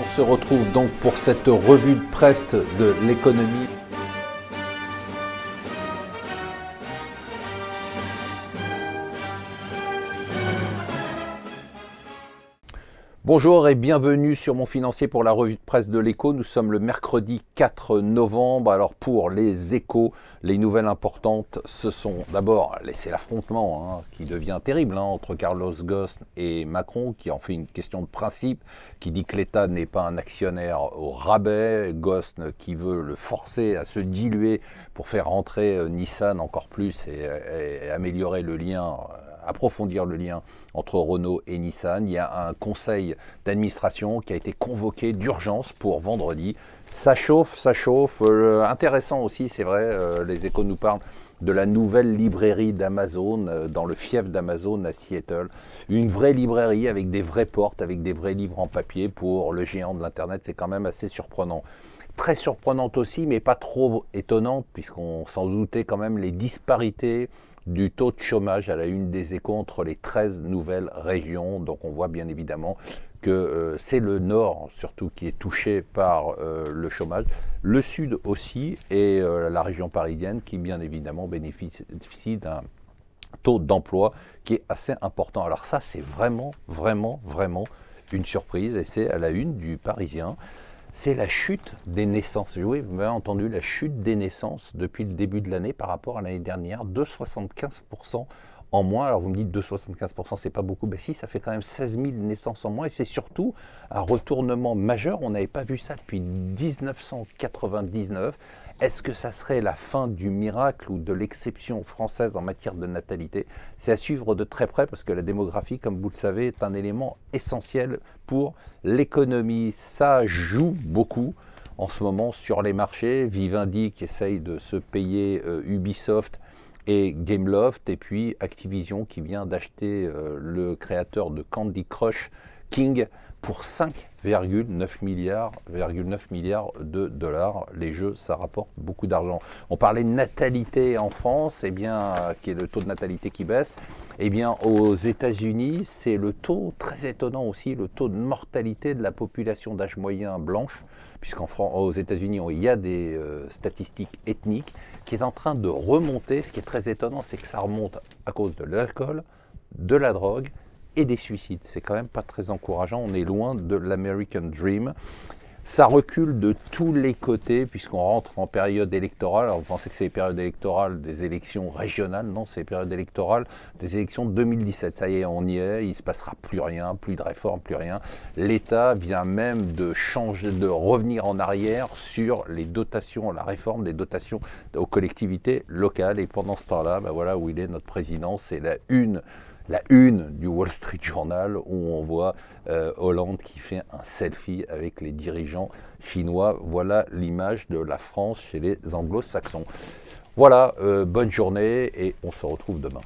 On se retrouve donc pour cette revue de presse de l'économie. Bonjour et bienvenue sur Mon Financier pour la revue de presse de l'Écho. Nous sommes le mercredi 4 novembre. Alors pour les échos, les nouvelles importantes, ce sont d'abord, c'est l'affrontement qui devient terrible entre Carlos Ghosn et Macron, qui en fait une question de principe, qui dit que l'État n'est pas un actionnaire au rabais. Ghosn qui veut le forcer à se diluer pour faire rentrer Nissan encore plus et améliorer le lien, approfondir le lien entre Renault et Nissan. Il y a un conseil d'administration qui a été convoqué d'urgence pour vendredi. Ça chauffe. Intéressant aussi, c'est vrai, les échos nous parlent de la nouvelle librairie d'Amazon, dans le fief d'Amazon à Seattle. Une vraie librairie avec des vraies portes, avec des vrais livres en papier pour le géant de l'Internet. C'est quand même assez surprenant. Très surprenante aussi, mais pas trop étonnante, puisqu'on s'en doutait quand même, les disparités du taux de chômage à la une des échos entre les 13 nouvelles régions. Donc on voit bien évidemment que c'est le nord surtout qui est touché par le chômage, le sud aussi, et la région parisienne qui bien évidemment bénéficie d'un taux d'emploi qui est assez important. Alors ça, c'est vraiment une surprise, et c'est à la une du Parisien. C'est la chute des naissances. Oui, vous m'avez entendu, la chute des naissances depuis le début de l'année par rapport à l'année dernière, de 75% en moins. Alors vous me dites, de 75%, c'est pas beaucoup. Ben si, ça fait quand même 16 000 naissances en moins, et c'est surtout un retournement majeur. On n'avait pas vu ça depuis 1999. Est-ce que ça serait la fin du miracle ou de l'exception française en matière de natalité? C'est à suivre de très près, parce que la démographie, comme vous le savez, est un élément essentiel pour l'économie. Ça joue beaucoup en ce moment sur les marchés. Vivendi qui essaye de se payer Ubisoft et Gameloft, et puis Activision qui vient d'acheter le créateur de Candy Crush, King, pour 5,9 milliards de dollars. Les jeux, ça rapporte beaucoup d'argent. On parlait de natalité en France, qui est le taux de natalité qui baisse. Aux États-Unis, c'est le taux, très étonnant aussi, le taux de mortalité de la population d'âge moyen blanche, puisqu'aux États-Unis, il y a des statistiques ethniques, qui est en train de remonter. Ce qui est très étonnant, c'est que ça remonte à cause de l'alcool, de la drogue et des suicides. C'est quand même pas très encourageant. On est loin de l'American Dream. Ça recule de tous les côtés, puisqu'on rentre en période électorale. Alors vous pensez que c'est les périodes électorales des élections régionales? Non, c'est les périodes électorales des élections de 2017. Ça y est, on y est, il ne se passera plus rien, plus de réforme, plus rien. L'État vient même de revenir en arrière sur les dotations, la réforme des dotations aux collectivités locales. Et pendant ce temps-là, voilà où il est, notre président. C'est la une du Wall Street Journal, où on voit Hollande qui fait un selfie avec les dirigeants chinois. Voilà l'image de la France chez les anglo-saxons. Voilà, bonne journée et on se retrouve demain.